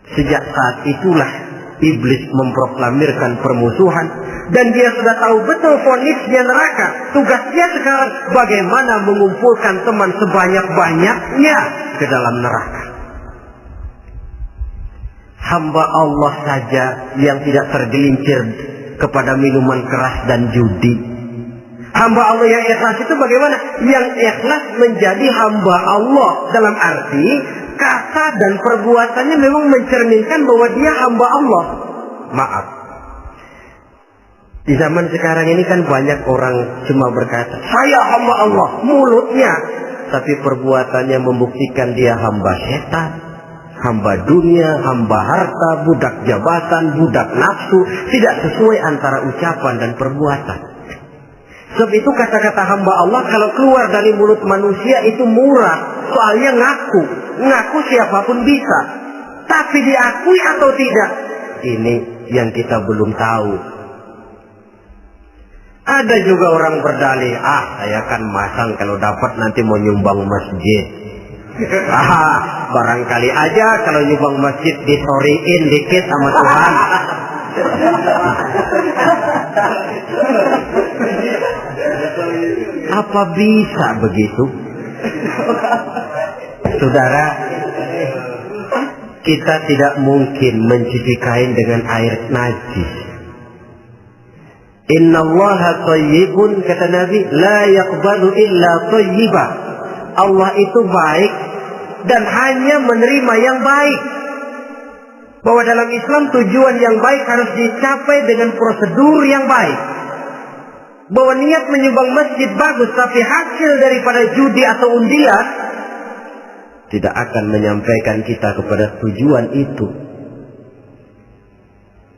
Sejak saat itulah iblis memproklamirkan permusuhan. Dan dia sudah tahu betul vonisnya neraka. Tugasnya sekarang bagaimana mengumpulkan teman sebanyak-banyaknya ke dalam neraka. Hamba Allah saja yang tidak tergelincir kepada minuman keras dan judi. Hamba Allah yang ikhlas itu bagaimana? Yang ikhlas menjadi hamba Allah dalam arti kata dan perbuatannya memang mencerminkan bahwa dia hamba Allah. Maaf, di zaman sekarang ini kan banyak orang cuma berkata saya hamba Allah mulutnya, tapi perbuatannya membuktikan dia hamba setan, hamba dunia, hamba harta, budak jabatan, budak nafsu. Tidak sesuai antara ucapan dan perbuatan. Sebab itu kata-kata hamba Allah kalau keluar dari mulut manusia itu murah. Soalnya ngaku siapapun bisa. Tapi diakui atau tidak, ini yang kita belum tahu. Ada juga orang berdalih, saya kan masang kalau dapat nanti mau nyumbang masjid. Barangkali aja kalau nyumbang masjid disoriin dikit sama Tuhan. Apa bisa begitu? Saudara, kita tidak mungkin mencuci kain dengan air najis. Innallaha thayyibun, kata Nabi, la yaqbalu illa thayyiba. Allah itu baik dan hanya menerima yang baik. Bahwa dalam Islam tujuan yang baik harus dicapai dengan prosedur yang baik. Bahwa niat menyumbang masjid bagus, tapi hasil daripada judi atau undian tidak akan menyampaikan kita kepada tujuan itu.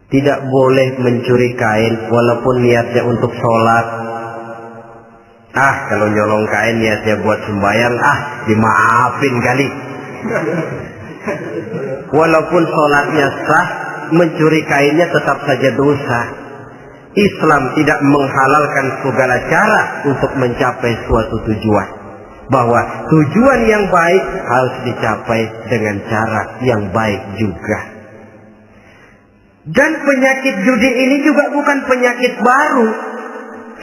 Tidak boleh mencuri kain walaupun niatnya untuk sholat. Kalau nyolong kain niatnya buat sembahyang, dimaafin kali. Walaupun sholatnya sah, mencuri kainnya tetap saja dosa. Islam tidak menghalalkan segala cara untuk mencapai suatu tujuan. Bahwa tujuan yang baik harus dicapai dengan cara yang baik juga. Dan penyakit judi ini juga bukan penyakit baru.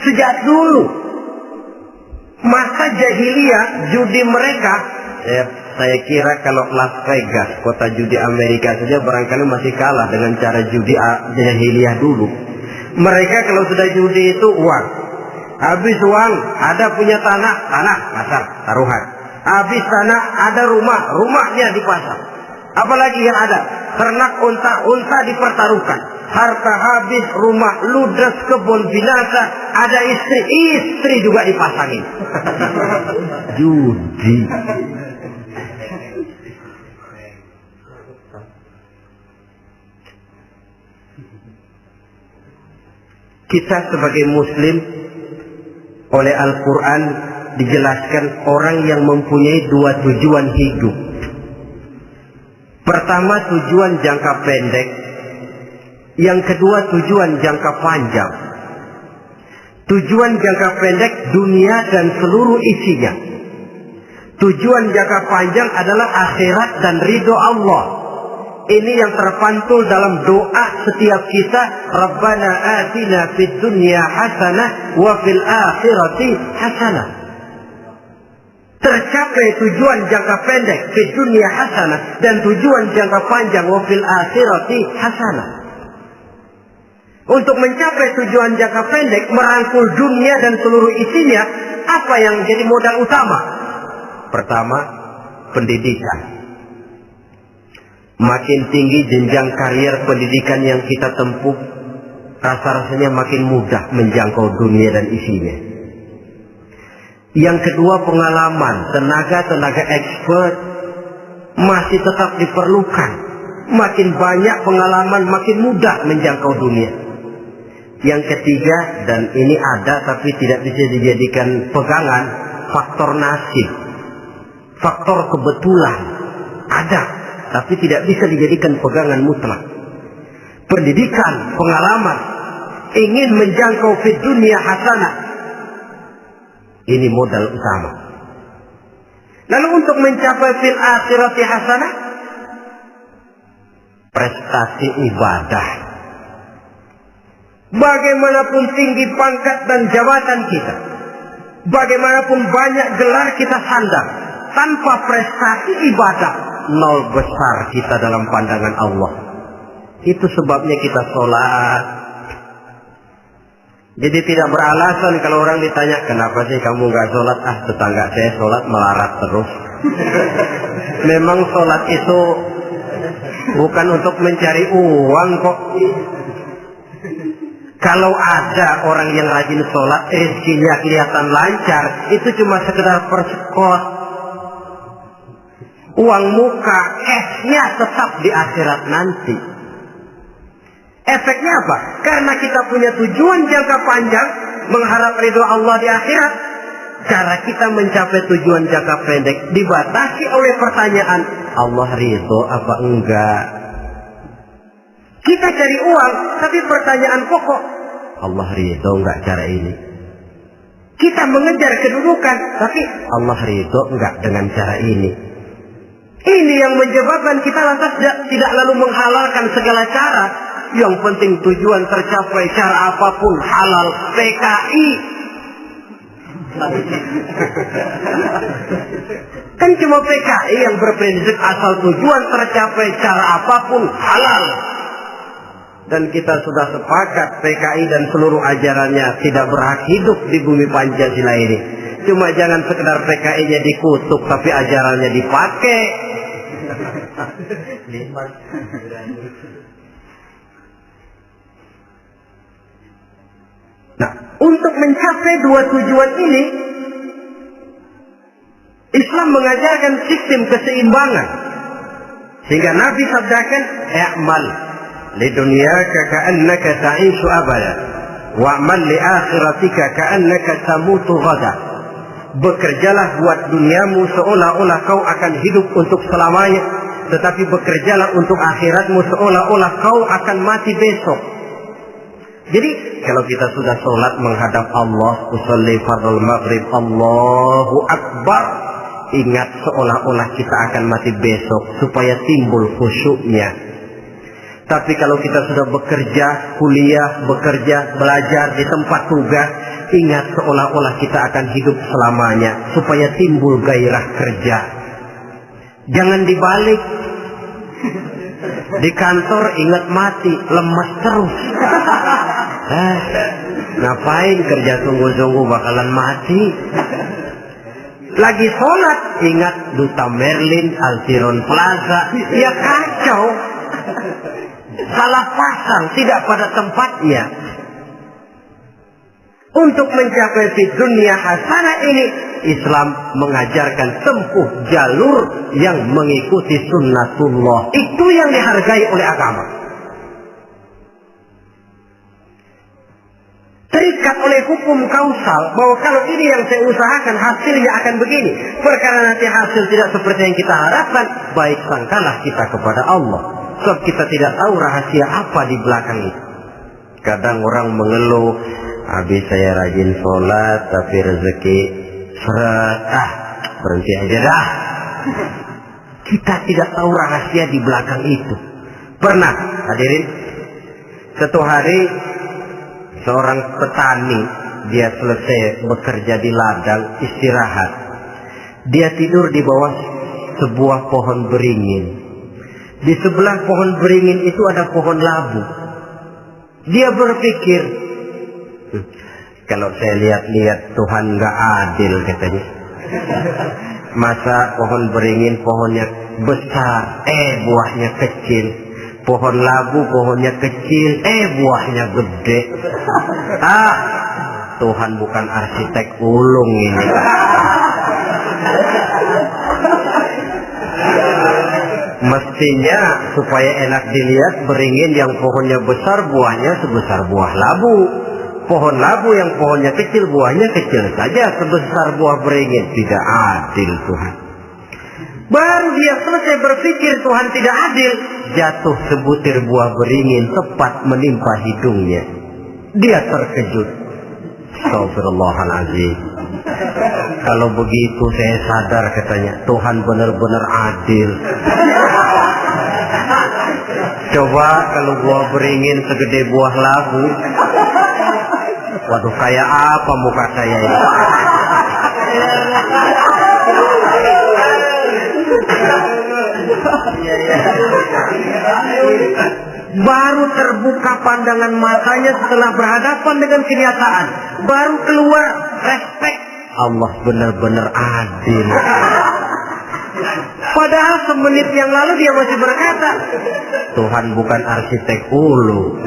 Sejak dulu masa jahiliyah judi mereka, saya kira kalau Las Vegas, kota judi Amerika saja barangkali masih kalah dengan cara judi jahiliyah dulu. Mereka kalau sudah judi itu uang. Habis uang, ada punya tanah pasar, taruhan. Habis tanah, ada rumahnya dipasang. Apalagi yang ada, ternak unta dipertaruhkan. Harta habis, rumah ludes, kebun binasa, ada istri juga dipasangin. Judi. Kita sebagai muslim oleh Al-Quran dijelaskan orang yang mempunyai dua tujuan hidup. Pertama tujuan jangka pendek, yang kedua tujuan jangka panjang. Tujuan jangka pendek dunia dan seluruh isinya. Tujuan jangka panjang adalah akhirat dan ridho Allah. Ini yang terpantul dalam doa setiap kita. Rabbana atina fid dunya hasanah wa fil akhirati hasanah. Tercapai tujuan jangka pendek fid dunya hasanah dan tujuan jangka panjang wa fil akhirati hasanah. Untuk mencapai tujuan jangka pendek, merangkul dunia dan seluruh isinya, apa yang menjadi modal utama? Pertama, pendidikan. Makin tinggi jenjang karier pendidikan yang kita tempuh, rasa-rasanya makin mudah menjangkau dunia dan isinya. Yang kedua, pengalaman. Tenaga expert masih tetap diperlukan. Makin banyak pengalaman, makin mudah menjangkau dunia. Yang ketiga, dan ini ada tapi tidak bisa dijadikan pegangan, faktor nasib. Faktor kebetulan ada, tapi tidak bisa dijadikan pegangan mutlak. Pendidikan, pengalaman, ingin menjangkau fid dunia hasanah, ini modal utama. Lalu untuk mencapai fil akhirati hasanah, prestasi ibadah. Bagaimanapun tinggi pangkat dan jabatan kita, bagaimanapun banyak gelar kita sandang, tanpa prestasi ibadah, nol besar kita dalam pandangan Allah. Itu sebabnya kita sholat. Jadi tidak beralasan kalau orang ditanya, kenapa sih kamu nggak sholat? Ah, tetangga saya sholat melarat terus. Memang sholat itu bukan untuk mencari uang kok. Kalau ada orang yang rajin sholat, rezekinya kelihatan lancar, itu cuma sekedar persekot. Uang muka, cashnya tetap di akhirat nanti. Efeknya apa? Karena kita punya tujuan jangka panjang, mengharap ridho Allah di akhirat. Cara kita mencapai tujuan jangka pendek dibatasi oleh pertanyaan, Allah ridho apa enggak? Kita cari uang, tapi pertanyaan pokok, Allah ridho enggak cara ini? Kita mengejar kedudukan, tapi Allah ridho enggak dengan cara ini? Ini yang menyebabkan kita lantas tidak lalu menghalalkan segala cara. Yang penting tujuan tercapai cara apapun halal. PKI. Kan cuma PKI yang berprinsip asal tujuan tercapai cara apapun halal. Dan kita sudah sepakat PKI dan seluruh ajarannya tidak berhak hidup di bumi Pancasila ini. Cuma jangan sekedar PKI-nya dikutuk tapi ajarannya dipakai. Nah, untuk mencapai dua tujuan ini, Islam mengajarkan sistem keseimbangan. Sehingga Nabi sabdakan, "I'mal li dunyaka ka'annaka ta'ishu abada, wa'mal li akhiratika ka'annaka tamutu ghada." Bekerjalah buat duniamu seolah-olah kau akan hidup untuk selamanya, tetapi bekerjalah untuk akhiratmu seolah-olah kau akan mati besok. Jadi kalau kita sudah sholat menghadap Allah, usolli fardhu maghrib, Allahu Akbar, ingat seolah-olah kita akan mati besok supaya timbul khusyuknya. Tapi kalau kita sudah bekerja, kuliah, bekerja, belajar di tempat tugas, ingat seolah-olah kita akan hidup selamanya supaya timbul gairah kerja. Jangan dibalik. Di kantor ingat mati, lemas terus. Ngapain kerja sungguh-sungguh bakalan mati. Lagi sholat ingat Duta Merlin, Altiron Plaza, ya kacau. Salah pasang, tidak pada tempatnya. Untuk mencapai di dunia hasanah ini, Islam mengajarkan tempuh jalur yang mengikuti sunnatullah. Itu yang dihargai oleh agama. Terikat oleh hukum kausal bahwa kalau ini yang saya usahakan hasilnya akan begini. Perkara nanti hasil tidak seperti yang kita harapkan, baik sangkalah kita kepada Allah. Sebab kita tidak tahu rahasia apa di belakang itu. Kadang orang mengeluh, habis saya rajin sholat tapi rezeki seret, berhenti aja dah. Kita tidak tahu rahasia di belakang itu. Pernah hadirin, satu hari seorang petani, dia selesai bekerja di ladang, istirahat. Dia tidur di bawah sebuah pohon beringin. Di sebelah pohon beringin itu ada pohon labu. Dia berpikir, kalau saya lihat-lihat Tuhan nggak adil katanya. Masa pohon beringin pohonnya besar, buahnya kecil. Pohon labu pohonnya kecil, buahnya gede. Tuhan bukan arsitek ulung ini. Mestinya supaya enak dilihat, beringin yang pohonnya besar buahnya sebesar buah labu. Pohon labu yang pohonnya kecil buahnya kecil saja sebesar buah beringin. Tidak adil Tuhan. Baru dia selesai berpikir Tuhan tidak adil, jatuh sebutir buah beringin tepat menimpa hidungnya. Dia terkejut. Astagfirullahaladzim. Kalau begitu saya sadar katanya, Tuhan benar-benar adil. Coba kalau buah beringin segede buah labu, waduh kayak apa muka saya ini. Baru terbuka pandangan matanya setelah berhadapan dengan kenyataan. Baru keluar respek. Allah benar-benar adil. Padahal semenit yang lalu dia masih berkata, Tuhan bukan arsitek ulu.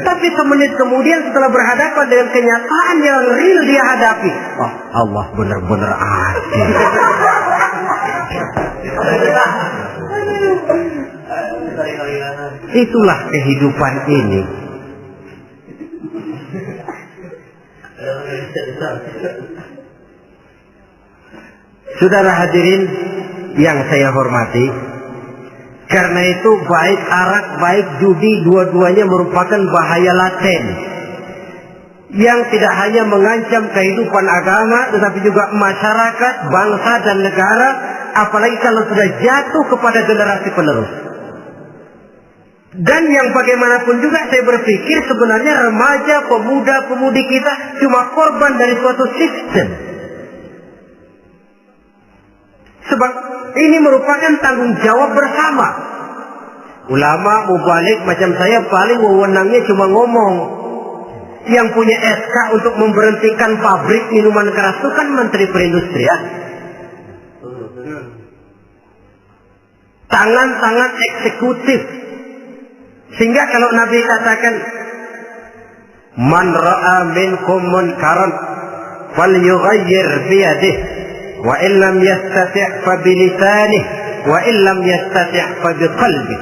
Tapi semenit kemudian setelah berhadapan dengan kenyataan yang real dia hadapi, oh, Allah benar-benar adil. Itulah kehidupan ini. Saudara hadirin yang saya hormati, karena itu baik arak, baik judi, dua-duanya merupakan bahaya laten yang tidak hanya mengancam kehidupan agama, tetapi juga masyarakat, bangsa dan negara, apalagi kalau sudah jatuh kepada generasi penerus. Dan yang bagaimanapun juga saya berpikir sebenarnya remaja, pemuda, pemudi kita cuma korban dari suatu sistem. Sebab ini merupakan tanggung jawab bersama. Ulama, mubalik macam saya paling wewenangnya cuma ngomong. Yang punya SK untuk memberhentikan pabrik minuman keras itu kan Menteri Perindustrian. Tangan-tangan eksekutif. Sehingga kalau Nabi katakan, Man ra'a minkum munkaran falyughayyir biyadihi wa illam yastati' fa bilisanih wa illam yastati' fa biqalbih.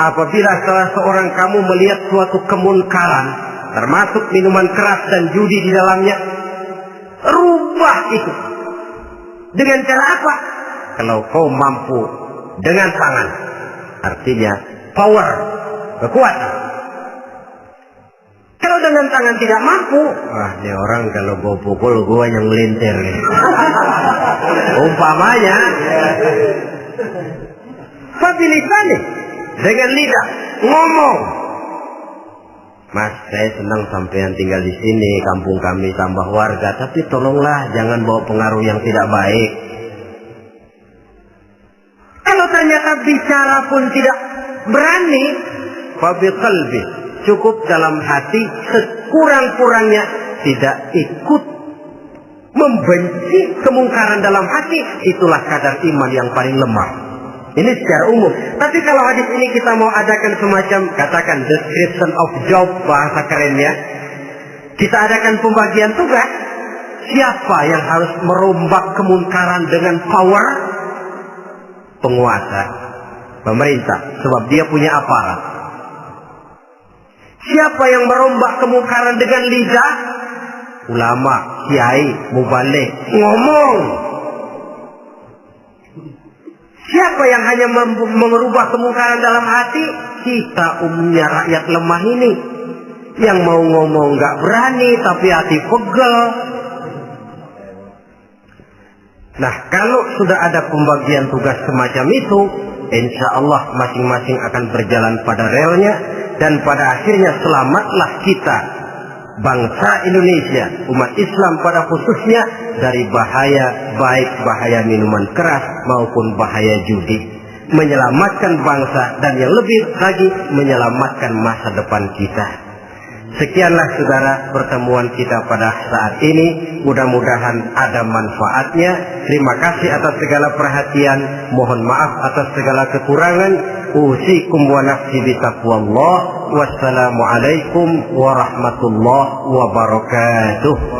Apabila salah seorang kamu melihat suatu kemunkaran, termasuk minuman keras dan judi di dalamnya, rubah itu. Dengan cara apa? Kalau kau mampu dengan tangan, artinya power, kekuatan. Kalau dengan tangan tidak mampu, wah ini orang kalau gue pukul gue yang melintir nih. Umpamanya fabilisan nih, dengan lidah ngomong. Mas, saya senang sampean tinggal di sini, kampung kami tambah warga, tapi tolonglah jangan bawa pengaruh yang tidak baik. Kalau ternyata bicara pun tidak berani, fabiqalbi, cukup dalam hati, sekurang-kurangnya tidak ikut membenci kemungkaran dalam hati, itulah kadar iman yang paling lemah. Ini secara umum. Tapi kalau hadis ini kita mau adakan semacam, katakan description of job, bahasa kerennya, kita adakan pembagian tugas. Siapa yang harus merombak kemungkaran dengan power? Penguasa, pemerintah, sebab dia punya aparat. Siapa yang merombak kemungkaran dengan lidah? Ulama, kiai, mubalik, ngomong. Siapa yang hanya merubah kemungkaran dalam hati? Kita umumnya rakyat lemah ini, yang mau ngomong nggak berani tapi hati pegel. Nah, kalau sudah ada pembagian tugas semacam itu, insya Allah masing-masing akan berjalan pada relnya, dan pada akhirnya selamatlah kita, bangsa Indonesia, umat Islam pada khususnya, dari bahaya, baik bahaya minuman keras maupun bahaya judi. Menyelamatkan bangsa dan yang lebih lagi menyelamatkan masa depan kita. Sekianlah saudara pertemuan kita pada saat ini. Mudah-mudahan ada manfaatnya. Terima kasih atas segala perhatian. Mohon maaf atas segala kekurangan. Usikum wa nafsi bitaqwallah. Wassalamualaikum warahmatullahi wabarakatuh.